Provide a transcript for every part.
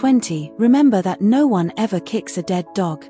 20. Remember that no one ever kicks a dead dog.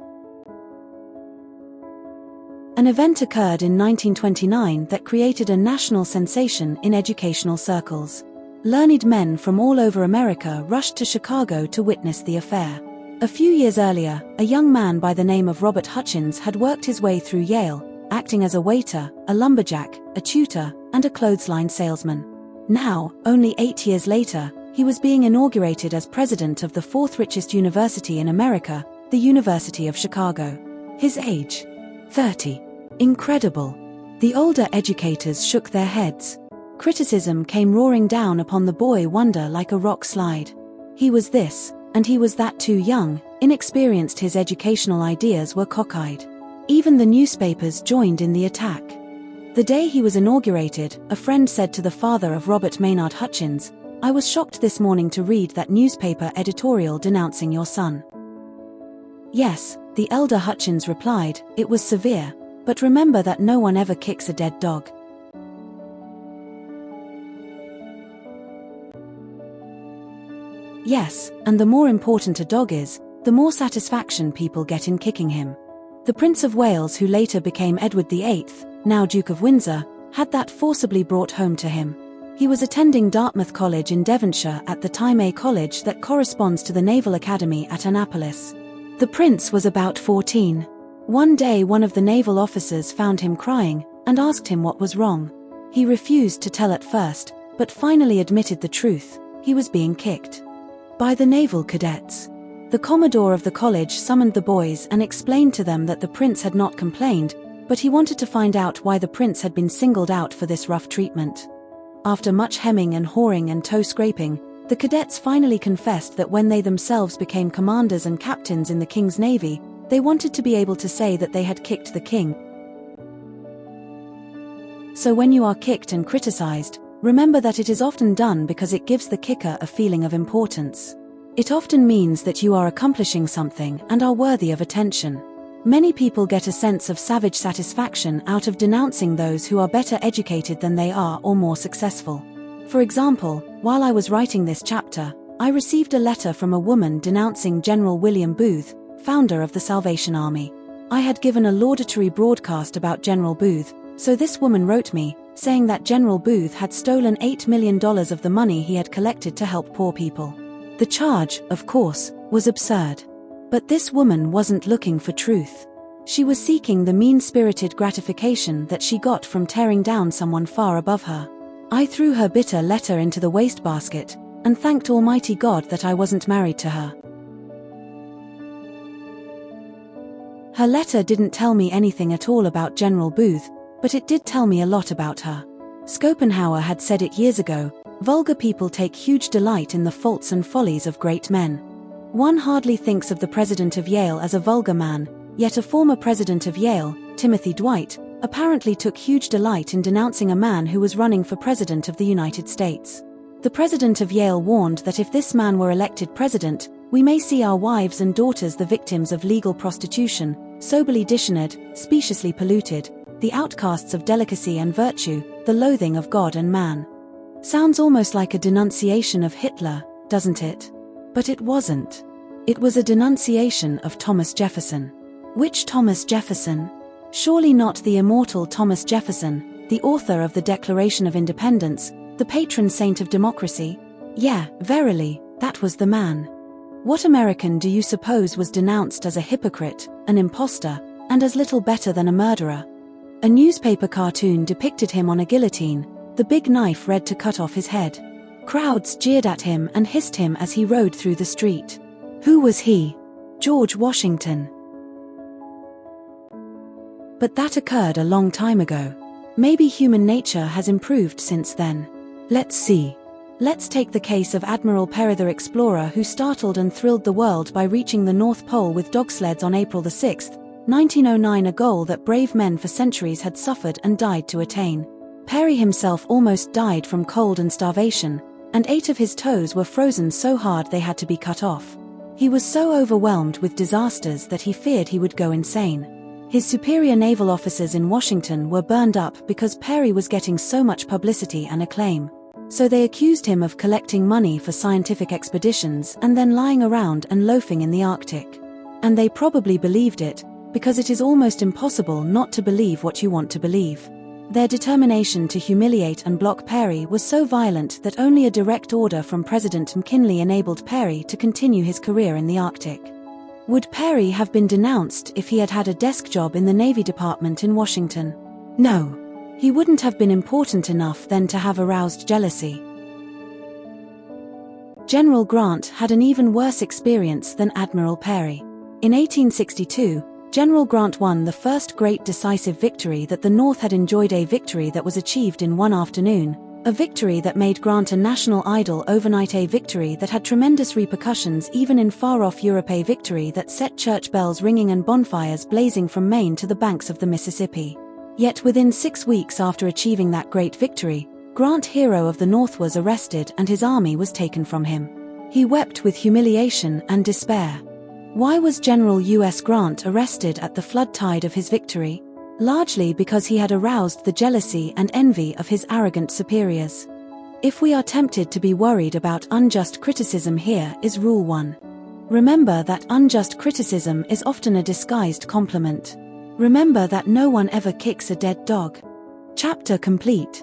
An event occurred in 1929 that created a national sensation in educational circles. Learned men from all over America rushed to Chicago to witness the affair. A few years earlier, a young man by the name of Robert Hutchins had worked his way through Yale, acting as a waiter, a lumberjack, a tutor, and a clothesline salesman. Now, only 8 years later, he was being inaugurated as president of the fourth richest university in America, the University of Chicago. His age? 30. Incredible. The older educators shook their heads. Criticism came roaring down upon the boy wonder like a rock slide. He was this, and he was that, too young, inexperienced. His educational ideas were cockeyed. Even the newspapers joined in the attack. The day he was inaugurated, a friend said to the father of Robert Maynard Hutchins, "I was shocked this morning to read that newspaper editorial denouncing your son." Yes, the elder Hutchins replied, it was severe, but remember that no one ever kicks a dead dog. Yes, and the more important a dog is, the more satisfaction people get in kicking him. The Prince of Wales, who later became Edward VIII, now Duke of Windsor, had that forcibly brought home to him. He was attending Dartmouth College in Devonshire, at the time a college that corresponds to the Naval Academy at Annapolis. The prince was about 14. One day one of the naval officers found him crying, and asked him what was wrong. He refused to tell at first, but finally admitted the truth: he was being kicked by the naval cadets. The commodore of the college summoned the boys and explained to them that the prince had not complained, but he wanted to find out why the prince had been singled out for this rough treatment. After much hemming and hawing and toe-scraping, the cadets finally confessed that when they themselves became commanders and captains in the King's Navy, they wanted to be able to say that they had kicked the king. So when you are kicked and criticized, remember that it is often done because it gives the kicker a feeling of importance. It often means that you are accomplishing something and are worthy of attention. Many people get a sense of savage satisfaction out of denouncing those who are better educated than they are or more successful. For example, while I was writing this chapter, I received a letter from a woman denouncing General William Booth, founder of the Salvation Army. I had given a laudatory broadcast about General Booth, so this woman wrote me, saying that General Booth had stolen $8 million of the money he had collected to help poor people. The charge, of course, was absurd. But this woman wasn't looking for truth. She was seeking the mean-spirited gratification that she got from tearing down someone far above her. I threw her bitter letter into the wastebasket, and thanked Almighty God that I wasn't married to her. Her letter didn't tell me anything at all about General Booth, but it did tell me a lot about her. Schopenhauer had said it years ago, vulgar people take huge delight in the faults and follies of great men. One hardly thinks of the president of Yale as a vulgar man, yet a former president of Yale, Timothy Dwight, apparently took huge delight in denouncing a man who was running for president of the United States. The president of Yale warned that if this man were elected president, we may see our wives and daughters the victims of legal prostitution, soberly dishonored, speciously polluted, the outcasts of delicacy and virtue, the loathing of God and man. Sounds almost like a denunciation of Hitler, doesn't it? But it wasn't. It was a denunciation of Thomas Jefferson. Which Thomas Jefferson? Surely not the immortal Thomas Jefferson, the author of the Declaration of Independence, the patron saint of democracy? Yeah, verily, that was the man. What American do you suppose was denounced as a hypocrite, an impostor, and as little better than a murderer? A newspaper cartoon depicted him on a guillotine, the big knife ready to cut off his head. Crowds jeered at him and hissed him as he rode through the street. Who was he? George Washington. But that occurred a long time ago. Maybe human nature has improved since then. Let's see. Let's take the case of Admiral Perry the explorer, who startled and thrilled the world by reaching the North Pole with dog sleds on April 6, 1909, a goal that brave men for centuries had suffered and died to attain. Perry himself almost died from cold and starvation, and 8 of his toes were frozen so hard they had to be cut off. He was so overwhelmed with disasters that he feared he would go insane. His superior naval officers in Washington were burned up because Perry was getting so much publicity and acclaim. So they accused him of collecting money for scientific expeditions and then lying around and loafing in the Arctic. And they probably believed it, because it is almost impossible not to believe what you want to believe. Their determination to humiliate and block Peary was so violent that only a direct order from President McKinley enabled Peary to continue his career in the Arctic. Would Peary have been denounced if he had had a desk job in the Navy Department in Washington? No. He wouldn't have been important enough then to have aroused jealousy. General Grant had an even worse experience than Admiral Peary. In 1862, General Grant won the first great decisive victory that the North had enjoyed, a victory that was achieved in one afternoon, a victory that made Grant a national idol overnight, a victory that had tremendous repercussions even in far-off Europe, a victory that set church bells ringing and bonfires blazing from Maine to the banks of the Mississippi. Yet within 6 weeks after achieving that great victory, Grant, hero of the North, was arrested and his army was taken from him. He wept with humiliation and despair. Why was General U.S. Grant arrested at the flood tide of his victory? Largely because he had aroused the jealousy and envy of his arrogant superiors. If we are tempted to be worried about unjust criticism, here is Rule 1. Remember that unjust criticism is often a disguised compliment. Remember that no one ever kicks a dead dog. Chapter complete.